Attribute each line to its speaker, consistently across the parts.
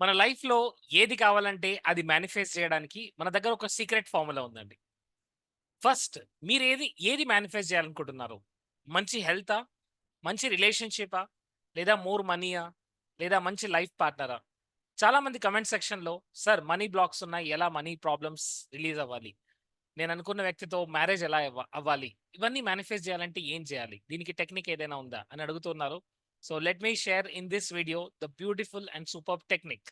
Speaker 1: మన లైఫ్‌లో ఏది కావాలంటే అది మేనిఫెస్ట్ చేయడానికి మన దగ్గర ఒక సీక్రెట్ ఫార్ములా ఉందండి. ఫస్ట్ ఏది మేనిఫెస్ట్ చేయాలనుకుంటున్నారు? మంచి హెల్తా? మంచి రిలేషన్‌షిపా? లేదా మోర్ మనీయా? లేదా మంచి లైఫ్ పార్ట్నరా? చాలామంది కామెంట్ సెక్షన్‌లో సార్ మనీ బ్లాక్స్ ఉన్నాయి. ఎలా మనీ ప్రాబ్లమ్స్ రిలీజ్ అవ్వాలి? నేను అనుకున్న వ్యక్తితో మ్యారేజ్ ఎలా అవ్వాలి? ఇవన్నీ మేనిఫెస్ట్ చేయాలంటే ఏం చేయాలి? దీనికి టెక్నిక్ ఏదైనా ఉందా? అని అడుగుతున్నారు. So let me share in this video the beautiful and superb technique.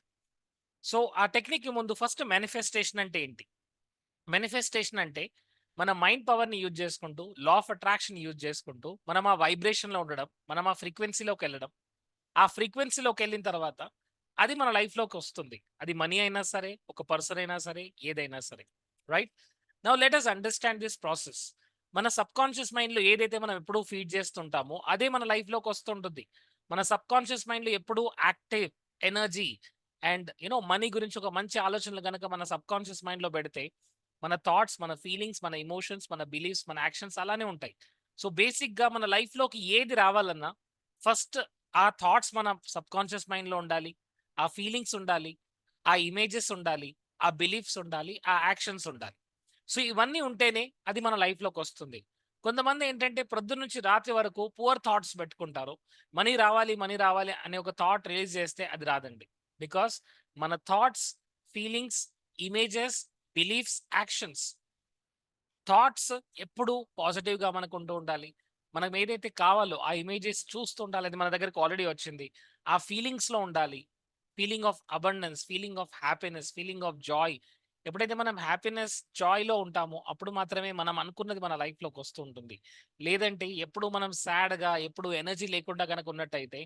Speaker 1: So, ఆ టెక్నిక్‌కి ముందు ఫస్ట్ మేనిఫెస్టేషన్ అంటే ఏంటి? మేనిఫెస్టేషన్ అంటే మన మైండ్ పవర్‌ని యూజ్ చేసుకుంటూ, లా ఆఫ్ అట్రాక్షన్ యూజ్ చేసుకుంటూ, మనం ఆ వైబ్రేషన్‌లో ఉండడం, మనం ఆ ఫ్రీక్వెన్సీలోకెళ్ళడం. ఆ ఫ్రీక్వెన్సీలోకెళ్ళిన తర్వాత అది మన లైఫ్‌లోకొస్తుంది. అది మనీ అయినా సరే, ఒక పర్సన్ అయినా సరే, ఏదైనా సరే. Right? Now let us understand this process. మన సబ్‌కాన్షియస్ మైండ్‌లో ఏదైతే మనం ఎప్పుడూ ఫీడ్ చేస్తుంటామో, అదే మన లైఫ్‌లోకొస్తుంటుంది. మన సబ్‌కాన్షియస్ మైండ్‌లో ఎప్పుడూ యాక్టివ్, ఎనర్జీ అండ్ మనీ గురించి ఒక మంచి ఆలోచనలు గనక మన సబ్‌కాన్షియస్ మైండ్‌లో పెడితే, మన థాట్స్, మన ఫీలింగ్స్, మన ఎమోషన్స్, మన బిలీఫ్స్, మన యాక్షన్స్ అలానే ఉంటాయి. సో, బేసిక్‌గా మన లైఫ్‌లోకి ఏది రావాలన్నా ఫస్ట్ ఆ థాట్స్ మన సబ్‌కాన్షియస్ మైండ్‌లో ఉండాలి. ఆ ఫీలింగ్స్ ఉండాలి. ఆ ఇమేజెస్ ఉండాలి. ఆ బిలీఫ్స్ ఉండాలి. ఆ యాక్షన్స్ ఉండాలి. సో, ఇవన్నీ ఉంటేనే అది మన లైఫ్‌లోకొస్తుంది. కొంతమందేంటంటే పొద్దున్నుంచి రాత్రి వరకు పూర్ థాట్స్ పెట్టుకుంటారు. మనీ రావాలి, మనీ రావాలి అనే ఒక థాట్ రిలీజ్ చేస్తే అది రాదండి. బికాస్ మన thoughts, feelings, images, beliefs, actions, thoughts ఎప్పుడూ పాజిటివ్‌గా మనకుంటూ ఉండాలి. మనం ఏదైతే కావాలో ఆ ఇమేజెస్ చూస్తూ ఉండాలి. అది మన దగ్గరికి ఆల్రెడీ వచ్చింది. ఆ ఫీలింగ్స్‌లో ఉండాలి. Feeling of abundance, feeling of happiness, feeling of Joy. ఎప్పుడైతే మనం హ్యాపీనెస్, జాయ్‌లో ఉంటామో అప్పుడు మాత్రమే మనం అనుకున్నది మన లైఫ్‌లోకి వస్తూ ఉంటుంది. లేదంటే ఎప్పుడు మనం సాడ్‌గా, ఎప్పుడు ఎనర్జీ లేకుండా గనక ఉన్నట్టయితే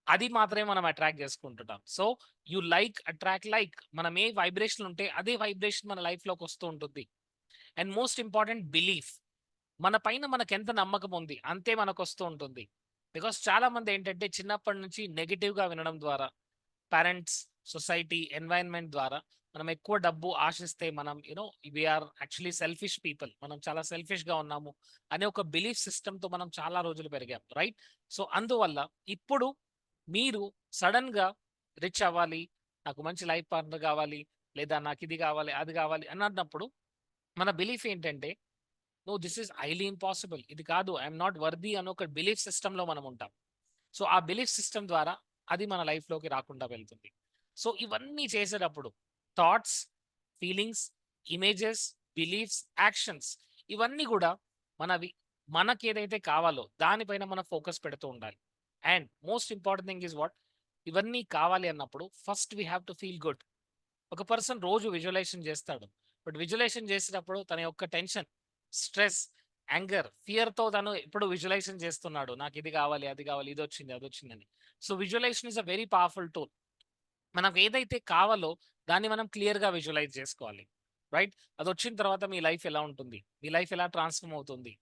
Speaker 1: అది మాత్రమే మనం అట్రాక్ట్ చేసుకుంటుంటాం. So, you like attract like. మనం ఏ వైబ్రేషన్ ఉంటే అదే వైబ్రేషన్ మన లైఫ్‌లోకి వస్తూ ఉంటుంది. And most important belief. మన పైన మనకెంత నమ్మకం ఉంది అంతే మనకొస్తూ ఉంటుంది. బికాస్ చాలామంది ఏంటంటే చిన్నప్పటి నుంచి నెగెటివ్‌గా వినడం ద్వారా పేరెంట్స్, సొసైటీ, ఎన్వైర్న్‌మెంట్ ద్వారా మనం ఎక్కువ డబ్బు ఆశిస్తే మనం we are actually selfish people. మనం చాలా సెల్ఫిష్‌గా ఉన్నాము అనే ఒక బిలీఫ్ సిస్టమ్‌తో మనం చాలా రోజులు పెరిగాం. రైట్? సో, అందువల్ల ఇప్పుడు మీరు సడెన్‌గా రిచ్ అవ్వాలి, నాకు మంచి లైఫ్ పార్ట్నర్ కావాలి, లేదా నాకిది కావాలి, అది కావాలి అని అన్నప్పుడు మన బిలీఫ్ ఏంటంటే no this is highly impossible. ఇది కాదు. ఐఎమ్ నాట్ వర్తీ అని ఒక బిలీఫ్ సిస్టమ్‌లో మనం ఉంటాం. సో, ఆ బిలీఫ్ సిస్టమ్ ద్వారా అది మన లైఫ్‌లోకి రాకుండా వెళ్తుంది. సో, ఇవన్నీ చేసేటప్పుడు thoughts, feelings, images, beliefs, actions ఇవన్నీ గూడా మనవి మనకేదైతే కావాలో దానిపైన మనం ఫోకస్ పెడుతూ ఉండాలి. And most important thing is what? ఇవన్నీ కావాలి అన్నప్పుడు first we have to feel good. ఒక పర్సన్ రోజు విజువలైజేషన్ చేస్తాడు. బట్ విజువలైజేషన్ చేసేటప్పుడు తన యొక్క టెన్షన్, స్ట్రెస్, యాంగర్, ఫియర్‌తో తను ఎప్పుడు విజువలైజేషన్ చేస్తున్నాడు. నాకు ఇది కావాలి, అది కావాలి, ఇదొచ్చింది, అదొచ్చిందని. So, visualization is a very powerful tool. మనకు ఏదైతే కావాలో దాన్ని మనం క్లియర్‌గా విజువలైజ్ చేసుకోవాలి. రైట్? అదొచ్చిన తర్వాత మీ లైఫ్ ఎలా ఉంటుంది? మీ లైఫ్ ఎలా ట్రాన్స్‌ఫార్మ్ అవుతుంది?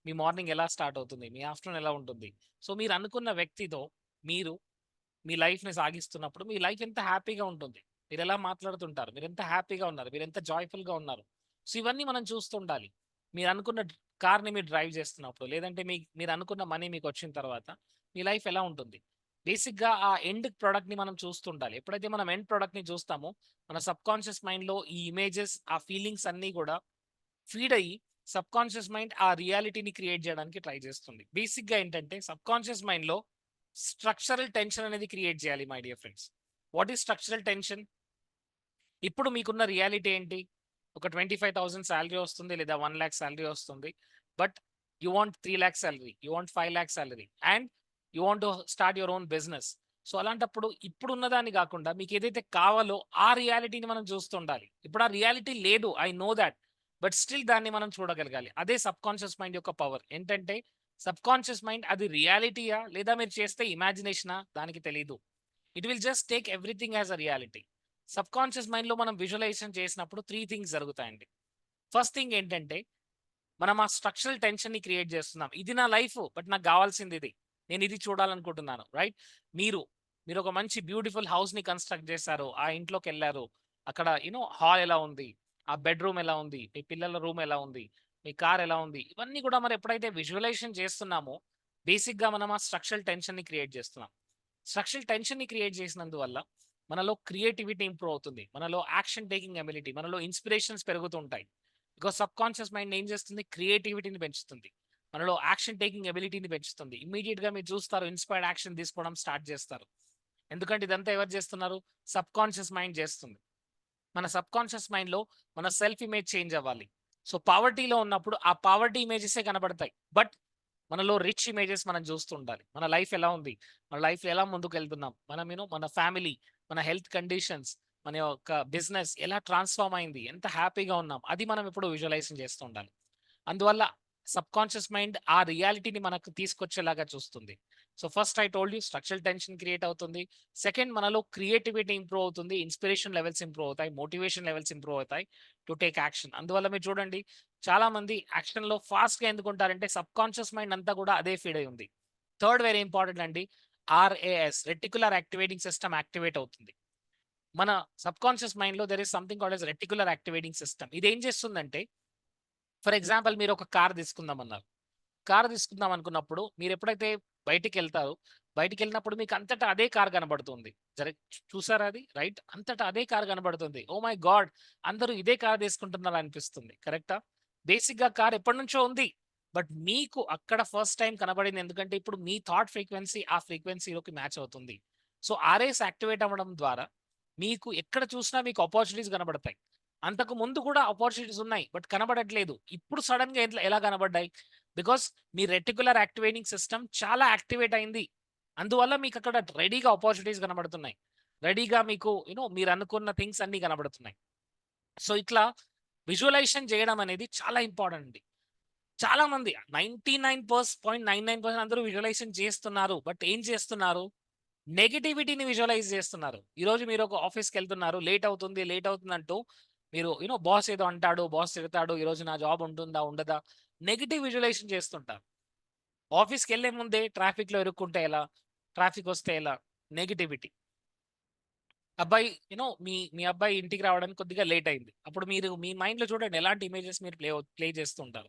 Speaker 1: మీ మార్నింగ్ ఎలా స్టార్ట్ అవుతుంది? మీ ఆఫ్టర్‌నూన్ ఎలా ఉంటుంది? సో, మీరు అనుకున్న వ్యక్తితో మీరు మీ లైఫ్‌ని సాగిస్తున్నప్పుడు మీ లైఫ్ ఎంత హ్యాపీగా ఉంటుంది. మీరెలా మాట్లాడుతుంటారు? మీరెంత హ్యాపీగా ఉన్నారు? మీరెంత జాయ్‌ఫుల్‌గా ఉన్నారు? సో, ఇవన్నీ మనం చూస్తుండాలి. మీరనుకున్న కార్‌ని మీరు డ్రైవ్ చేస్తున్నప్పుడు, లేదంటే మీరనుకున్న మనీ మీకొచ్చిన తర్వాత మీ లైఫ్ ఎలా ఉంటుంది? బేసిక్‌గా ఆ ఎండ్ ప్రొడక్ట్‌ని మనం చూస్తుండాలి. ఎప్పుడైతే మనం ఎండ్ ప్రొడక్ట్‌ని చూస్తామో, మన సబ్‌కాన్షియస్ మైండ్‌లో ఈ ఇమేజెస్, ఆ ఫీలింగ్స్ అన్నీ గూడా ఫీడ్ అయ్యి సబ్‌కాన్షియస్ మైండ్ ఆ రియాలిటీని క్రియేట్ చేయడానికి ట్రై చేస్తుంది. బేసిక్‌గా ఏంటంటే సబ్‌కాన్షియస్ మైండ్‌లో స్ట్రక్చరల్ టెన్షన్ అనేది క్రియేట్ చేయాలి my dear friends. What is structural tension? ఇప్పుడు మీకున్న రియాలిటీ ఏంటి? ఒక 25,000 సాలరీ వస్తుంది లేదా 1,00,000 సాలరీ వస్తుంది. But you want 3,00,000 salary. You want 5,00,000 salary. And you want to start your own business. So, అలాంటప్పుడు ఇప్పుడున్న దాన్ని కాకుండా మీకేదైతే కావాలో ఆ రియాలిటీని మనం చూస్తుండాలి. ఇప్పుడు ఆ రియాలిటీ లేదు. I know that. But still దాన్ని మనం చూడగలగాలి. అదే సబ్‌కాన్షియస్ మైండ్ యొక్క పవర్. ఏంటంటే సబ్‌కాన్షియస్ మైండ్ అది రియాలిటీయా? లేదా మీరు చేస్తే ఇమాజినేషనా? దానికి తెలీదు. It will just take everything as a reality. Subconscious మైండ్‌లో మనం విజువలైజేషన్ చేసినప్పుడు 3 థింగ్స్ జరుగుతాయండి. ఫస్ట్ థింగ్ ఏంటంటే, మనం ఆ స్ట్రక్చరల్ టెన్షన్‌ని క్రియేట్ చేస్తున్నాం. ఇది నా లైఫు. బట్ నాకు గావాల్సింది ఇది. నేను ఇది చూడాలనుకుంటున్నాను. రైట్? మీరు మీరొక మంచి బ్యూటిఫుల్ హౌస్‌ని కన్‌స్ట్రక్ట్ చేశారు. ఆ ఇంట్లోకెళ్లారు. అక్కడ హాల్ ఎలా ఉంది? ఆ బెడ్‌రూమ్ ఎలా ఉంది? మీ పిల్లల రూమ్ ఎలా ఉంది? మీ కార్ ఎలా ఉంది? ఇవన్నీ కూడా మనం ఎప్పుడైతే విజువలైజేషన్ చేస్తున్నామో, బేసిక్‌గా మనం ఆ స్ట్రక్చరల్ టెన్షన్‌ని క్రియేట్ చేస్తున్నాం. స్ట్రక్చరల్ టెన్షన్‌ని క్రియేట్ చేసినందువల్ల మనలో క్రియేటివిటీ ఇంప్రూవ్ అవుతుంది. మనలో యాక్షన్ టేకింగ్ ఎబిలిటీ, మనలో ఇన్స్పిరేషన్స్ పెరుగుతుంటాయి. బికాస్ సబ్‌కాన్షియస్ మైండ్ ఏం చేస్తుంది? క్రియేటివిటీని పెంచుతుంది. మనలో యాక్షన్ టేకింగ్ ఎబిలిటీని పెంచుతుంది. ఇమ్మీడియేట్‌గా మీరు చూస్తారు ఇన్‌స్పైర్డ్ యాక్షన్ తీసుకోవడం స్టార్ట్ చేస్తారు. ఎందుకంటే ఇదంతా ఎవరు చేస్తున్నారు? సబ్‌కాన్షియస్ మైండ్ చేస్తుంది. మన సబ్‌కాన్షియస్ మైండ్‌లో మన సెల్ఫ్ ఇమేజ్ చేంజ్ అవ్వాలి. సో, పావర్టీలో ఉన్నప్పుడు ఆ పావర్టీ ఇమేజెసే కనబడతాయి. బట్ మనలో రిచ్ ఇమేజెస్ మనం చూస్తూ ఉండాలి. మన లైఫ్ ఎలా ఉంది? మన లైఫ్‌లో ఎలా ముందుకెళ్తున్నాం? మనం మన ఫ్యామిలీ, మన హెల్త్ కండిషన్స్, మన యొక్క బిజినెస్ ఎలా ట్రాన్స్‌ఫార్మ్ అయింది? ఎంత హ్యాపీగా ఉన్నాం? అది మనం ఎప్పుడు విజువలైజింగ్ చేస్తూ ఉండాలి. అందువల్ల సబ్‌కాన్షియస్ మైండ్ ఆ రియాలిటీని మనకు తీసుకొచ్చేలాగా చూస్తుంది. So, first I told you structural tension create అవుతుంది. సెకండ్ మనలో క్రియేటివిటీ ఇంప్రూవ్ అవుతుంది. ఇన్‌స్పిరేషన్ లెవెల్స్ ఇంప్రూవ్ అవుతాయి. మోటివేషన్ లెవెల్స్ ఇంప్రూవ్ అవుతాయి టు టేక్ యాక్షన్. అందువల్ల మీరు చూడండి చాలామంది యాక్షన్‌లో ఫాస్ట్‌గా ఎందుకుంటారంటే సబ్‌కాన్షియస్ మైండ్ అంతా కూడా అదే ఫీడ్ అయి ఉంది. థర్డ్ వెరీ ఇంపార్టెంట్ అండి. RAS reticular activating system activate అవుతుంది. మన సబ్‌కాన్షియస్ మైండ్‌లో there is something called as reticular activating system. ఇదేం చేస్తుందంటే ఫర్ ఎగ్జాంపుల్ మీరు ఒక కార్ తీసుకుందామన్నారు. కార్ తీసుకుందాం అనుకున్నప్పుడు మీరెప్పుడైతే బయటికెళ్తారో, బయటికెళ్ళినప్పుడు మీకు అంతటా అదే కార్ కనబడుతుంది. జర చూసారా అది? రైట్. అంతటా అదే కార్ కనబడుతుంది. Oh my God! అందరూ ఇదే కార్ తీసుకుంటున్నారు అనిపిస్తుంది. కరెక్టా? బేసిక్‌గా కార్ ఎప్పటినుంచో ఉంది. బట్ మీకు అక్కడ ఫస్ట్ టైమ్ కనబడింది ఎందుకంటే ఇప్పుడు మీ థాట్ ఫ్రీక్వెన్సీ ఆ ఫ్రీక్వెన్సీలోకి మ్యాచ్ అవుతుంది. సో, ఆర్ఎస్ యాక్టివేట్ అవ్వడం ద్వారా మీకు ఎక్కడ చూసినా మీకు అపార్చునిటీస్ కనబడతాయి. అంతకు ముందు కూడా అపార్చునిటీస్ ఉన్నాయి. బట్ కనబడట్లేదు. ఇప్పుడు సడెన్‌గా ఎలా కనబడ్డాయి? బికాస్ మీ రెటిక్యులర్ యాక్టివేటింగ్ సిస్టమ్ చాలా యాక్టివేట్ అయింది. అందువల్ల మీకు అక్కడ రెడీగా అపార్చునిటీస్ కనబడుతున్నాయి. రెడీగా మీకు మీరు అనుకున్న థింగ్స్ అన్నీ కనబడుతున్నాయి. సో, ఇట్లా విజువలైజేషన్ చేయడం అనేది చాలా ఇంపార్టెంట్ అండి. చాలా మంది 99.99% అందరూ విజువలైజేషన్ చేస్తున్నారు. బట్ ఏం చేస్తున్నారు? నెగటివిటీని విజువలైజ్ చేస్తున్నారు. ఈరోజు మీరు ఒక ఆఫీస్‌కెళ్తున్నారు. లేట్ అవుతుంది, లేట్ అవుతుందంటూ మీరు బాస్ ఏదో అంటాడు, బాస్ తిడతాడు. ఈరోజు నా జాబ్ ఉంటుందా? ఉండదా? నెగెటివ్ విజువలైజేషన్ చేస్తుంటారు. ఆఫీస్‌కెళ్ళే ముందే ట్రాఫిక్‌లో ఇరుక్కుంటే ఎలా? ట్రాఫిక్ వస్తే ఎలా? నెగటివిటీ. అబ్బాయి మీ అబ్బాయి ఇంటికి రావడానికి కొద్దిగా లేట్ అయింది. అప్పుడు మీరు మీ మైండ్‌లో చూడండి ఎలాంటి ఇమేజెస్ మీరు ప్లే చేస్తూ ఉంటారు.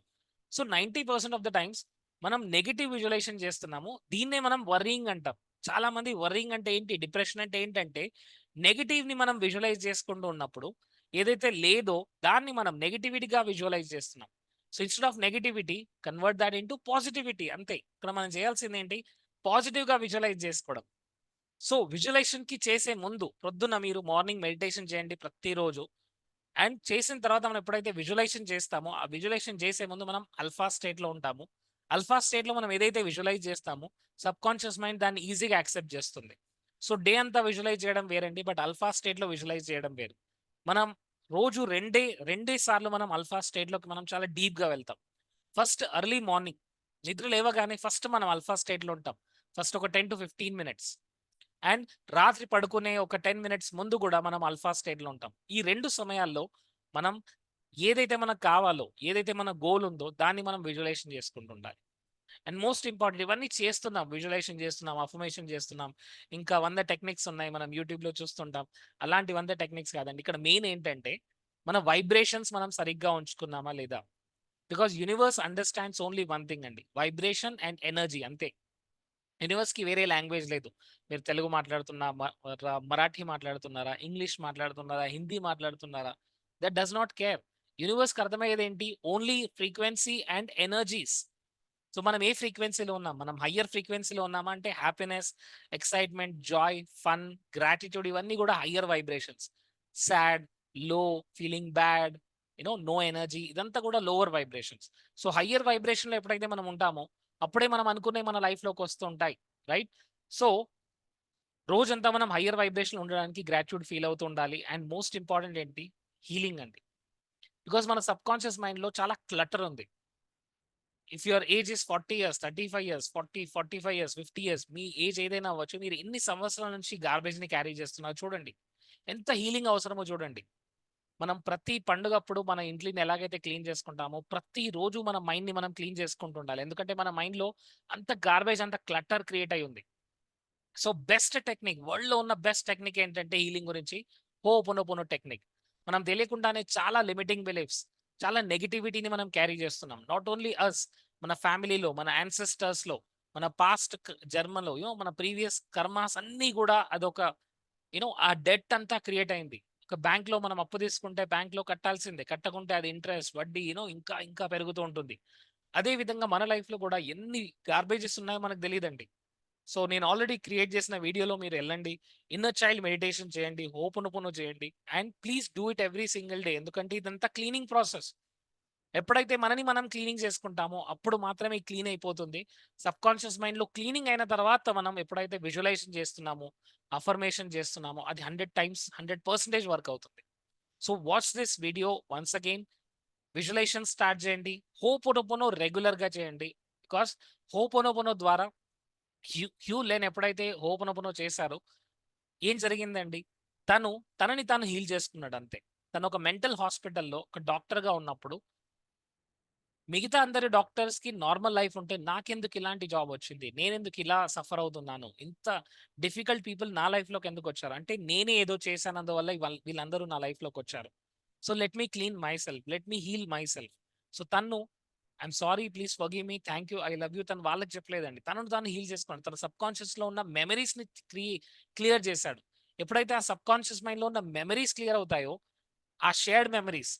Speaker 1: సో, 90% ఆఫ్ ద టైమ్స్ మనం నెగెటివ్ విజువలైజేషన్ చేస్తున్నాము. దీన్నే మనం వర్రింగ్ అంటాం. చాలామంది వర్రింగ్ అంటే ఏంటి? డిప్రెషన్ అంటే ఏంటంటే నెగెటివ్‌ని మనం విజువలైజ్ చేసుకుంటూ ఉన్నప్పుడు ఏదైతే లేదో దాన్ని మనం నెగటివిటీగా విజువలైజ్ చేస్తున్నాం. So, instead of negativity convert thought into positivity అంతే. ఇక్కడ మనం చేయాల్సిందేంటి? పాజిటివ్‌గా విజువలైజ్ చేసుకోవడం. సో, విజువలైజేషన్‌కి చేసే ముందు ప్రొద్దున మీరు మార్నింగ్ మెడిటేషన్ చేయండి ప్రతిరోజు. అండ్ చేసిన తర్వాత మనం ఎప్పుడైతే విజువలైజేషన్ చేస్తామో, ఆ విజువలైజేషన్ చేసే ముందు మనం ఆల్ఫా స్టేట్‌లో ఉంటాము. ఆల్ఫా స్టేట్‌లో మనం ఏదైతే విజువలైజ్ చేస్తామో, సబ్‌కాన్షియస్ మైండ్ దాన్ని ఈజీగా యాక్సెప్ట్ చేస్తుంది. సో, డే అంతా విజువలైజ్ చేయడం వేరండి. బట్ ఆల్ఫా స్టేట్‌లో విజువలైజ్ చేయడం వేరు. మనం రోజు రెండే సార్లు మనం ఆల్ఫా స్టేట్‌లోకి మనం చాలా డీప్‌గా వెళ్తాం. ఫస్ట్ ఎర్లీ మార్నింగ్ నిద్ర లేవగానే ఫస్ట్ మనం ఆల్ఫా స్టేట్‌లో ఉంటాం. ఫస్ట్ ఒక 10-15 మినిట్స్. అండ్ రాత్రి పడుకునే ఒక 10 మినిట్స్ ముందు గూడా మనం ఆల్ఫా స్టేట్‌లో ఉంటాం. ఈ 2 సమయాల్లో మనం ఏదైతే మనకు కావాలో, ఏదైతే మన గోల్ ఉందో దాన్ని మనం విజువలైజేషన్ చేసుకుంటూ ఉండాలి. అండ్ మోస్ట్ ఇంపార్టెంట్ ఇవన్నీ చేస్తున్నాం. విజువలైజేషన్ చేస్తున్నాం, అఫర్మేషన్ చేస్తున్నాం. ఇంకా 100 టెక్నిక్స్ ఉన్నాయి. మనం యూట్యూబ్‌లో చూస్తుంటాం. అలాంటి 100 టెక్నిక్స్ కాదండి. ఇక్కడ మెయిన్ ఏంటంటే మన వైబ్రేషన్స్ మనం సరిగ్గా ఉంచుకున్నామా లేదా? Because universe understands only one thing అండి. వైబ్రేషన్ అండ్ ఎనర్జీ అంతే. యూనివర్స్‌కి వేరే లాంగ్వేజ్ లేదు. మీరు తెలుగు మాట్లాడుతున్నా, మరాఠీ మాట్లాడుతున్నారా, ఇంగ్లీష్ మాట్లాడుతున్నారా, హిందీ మాట్లాడుతున్నారా, దట్ డస్ నాట్ కేర్. యూనివర్స్‌కి అర్థమయ్యేదేంటి? Only frequency and energies. So, మనం ఏ ఫ్రీక్వెన్సీలో ఉన్నాం? మనం హయ్యర్ ఫ్రీక్వెన్సీలో ఉన్నామా అంటే happiness, excitement, joy, fun, gratitude ఇవన్నీ గూడా higher vibrations. Sad, low, feeling bad, no energy ఇదంతా కూడా లోవర్ వైబ్రేషన్స్. సో, హయ్యర్ వైబ్రేషన్‌లో ఎప్పుడైతే మనం ఉంటామో అప్పుడే మనం అనుకున్నయి మన లైఫ్‌లోకి వస్తుంటాయి. రైట్? సో, రోజంతా మనం హయ్యర్ వైబ్రేషన్‌లో ఉండడానికి గ్రాటిట్యూడ్ ఫీల్ అవుతూ ఉండాలి. అండ్ మోస్ట్ ఇంపార్టెంట్ ఏంటి? హీలింగ్ అండి. బికాజ్ మన సబ్‌కాన్షియస్ మైండ్‌లో చాలా క్లటర్ ఉంది. If your age is 40 years, 35 years, 40, 45 years, 50 years me age ఏదైనా అవ్వచ్చు. మీరు ఎన్ని సంవత్సరాల నుంచి గార్బేజ్‌ని క్యారీ చేస్తున్నారో చూడండి. ఎంత హీలింగ్ అవసరమో చూడండి. మనం ప్రతి పండుగప్పుడు మన ఇంట్లిని ఎలాగైతే క్లీన్ చేసుకుంటామో, ప్రతిరోజు మన మైండ్‌ని మనం క్లీన్ చేసుకుంటూ ఉండాలి. ఎందుకంటే మన మైండ్‌లో అంత గార్బేజ్, అంత క్లటర్ క్రియేట్ అయ్యి ఉంది. సో, బెస్ట్ టెక్నిక్ వరల్డ్‌లో ఉన్న బెస్ట్ టెక్నిక్ ఏంటంటే హీలింగ్ గురించి హోపోనోపోనో టెక్నిక్. మనం తెలియకుండానే చాలా లిమిటింగ్ బిలీఫ్స్, చాలా నెగటివిటీని మనం క్యారీ చేస్తున్నాం. నాట్ ఓన్లీ అస్ మన ఫ్యామిలీలో, మన యాన్సెస్టర్స్‌లో, మన పాస్ట్ జన్మలో మన ప్రీవియస్ కర్మాస్ అన్నీ గూడా అదొక ఆ డెట్ అంతా క్రియేట్ అయింది. ఒక బ్యాంక్‌లో మనం అప్పు తీసుకుంటే బ్యాంక్‌లో కట్టాల్సిందే. కట్టకుంటే అది ఇంట్రెస్ట్, వడ్డీ ఇంకా ఇంకా పెరుగుతూ ఉంటుంది. అదే విధంగా మన లైఫ్‌లో కూడా ఎన్ని గార్బేజెస్ ఉన్నాయో మనకు తెలీదండి. సో, నేను ఆల్రెడీ క్రియేట్ చేసిన వీడియోలో మీరెళ్ళండి. ఇన్నర్ చైల్డ్ మెడిటేషన్ చేయండి. హోపోనోపోనో చేయండి. And please do it every single day. ఎందుకంటే ఇదంతా క్లీనింగ్ ప్రాసెస్. ఎప్పుడైతే మనని మనం క్లీనింగ్ చేసుకుంటామో అప్పుడు మాత్రమే క్లీన్ అయిపోతుంది. సబ్‌కాన్షియస్ మైండ్‌లో క్లీనింగ్ అయిన తర్వాత మనం ఎప్పుడైతే విజువలైజేషన్ చేస్తున్నామో, అఫర్మేషన్ చేస్తున్నామో అది 100 టైమ్స్ 100% వర్క్ అవుతుంది. So, watch this video once again. Visualization start చేయండి. హోపోనోపోనో రెగ్యులర్‌గా చేయండి. బికాజ్ హోపోనోపోనో ద్వారా హ్యూ లెన్ ఎప్పుడైతే హోపోనోపోనో చేశారో ఏం జరిగిందండి? తనని తాను హీల్ చేసుకున్నాడంతే. తను ఒక మెంటల్ హాస్పిటల్‌లో ఒక డాక్టర్‌గా ఉన్నప్పుడు మిగతా అందరి డాక్టర్స్‌కి నార్మల్ లైఫ్ ఉంటే నాకెందుకు ఇలాంటి జాబ్ వచ్చింది? నేనెందుకు ఇలా సఫర్ అవుతున్నాను? ఇంత డిఫికల్ట్ పీపుల్ నా లైఫ్‌లోకి ఎందుకొచ్చారు? అంటే నేనే ఏదో చేశానందువల్ల వీళ్ళందరూ నా లైఫ్‌లోకొచ్చారు. So, let me clean myself. Let me heal myself. So, I'm sorry, please forgive me, thank you, I love you తను వాళ్ళకి చెప్పలేదండి. తనను తాను హీల్ చేసుకున్నాడు. తన సబ్‌కాన్షియస్‌లో ఉన్న మెమోరీస్‌ని క్లియర్ చేశాడు. ఎప్పుడైతే ఆ సబ్‌కాన్షియస్ మైండ్‌లో ఉన్న మెమోరీస్ క్లియర్ అవుతాయో, ఆ షేర్డ్ మెమోరీస్,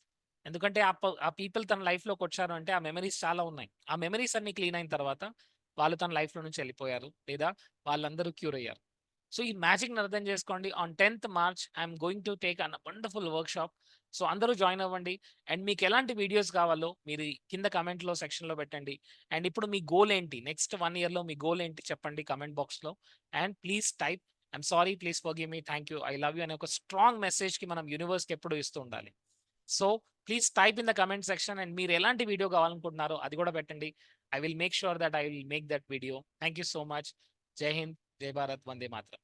Speaker 1: ఎందుకంటే ఆ పీపుల్ తన లైఫ్‌లోకొచ్చారు అంటే ఆ మెమోరీస్ చాలా ఉన్నాయి. ఆ మెమోరీస్ అన్నీ క్లీన్ అయిన తర్వాత వాళ్ళు తన లైఫ్‌లో నుంచి వెళ్ళిపోయారు. లేదా వాళ్ళందరూ క్యూర్ అయ్యారు. సో, ఈ మ్యాజిక్‌ని అర్థం చేసుకోండి. ఆన్ 10థ్ March I'm going to take an wonderful workshop. So, అందరూ జాయిన్ అవ్వండి. అండ్ మీకు ఎలాంటి వీడియోస్ కావాలో మీరు ఈ కింద కామెంట్‌లో సెక్షన్‌లో పెట్టండి. అండ్ ఇప్పుడు మీ గోల్ ఏంటి? నెక్స్ట్ 1 ఇయర్‌లో మీ గోల్ ఏంటి చెప్పండి కామెంట్ బాక్స్‌లో. And please type I'm sorry, please forgive me, thank you, I love you అనే ఒక స్ట్రాంగ్ మెసేజ్‌కి మనం యూనివర్స్‌కి ఎప్పుడూ ఇస్తూ ఉండాలి. So, please type in the comment section and మీరు ఎలాంటి వీడియో కావాలనుకుంటున్నారో అది కూడా పెట్టండి. I will make sure that I will make that video. Thank you so much. జై హింద్, జై భారత్, వందే మాతరం.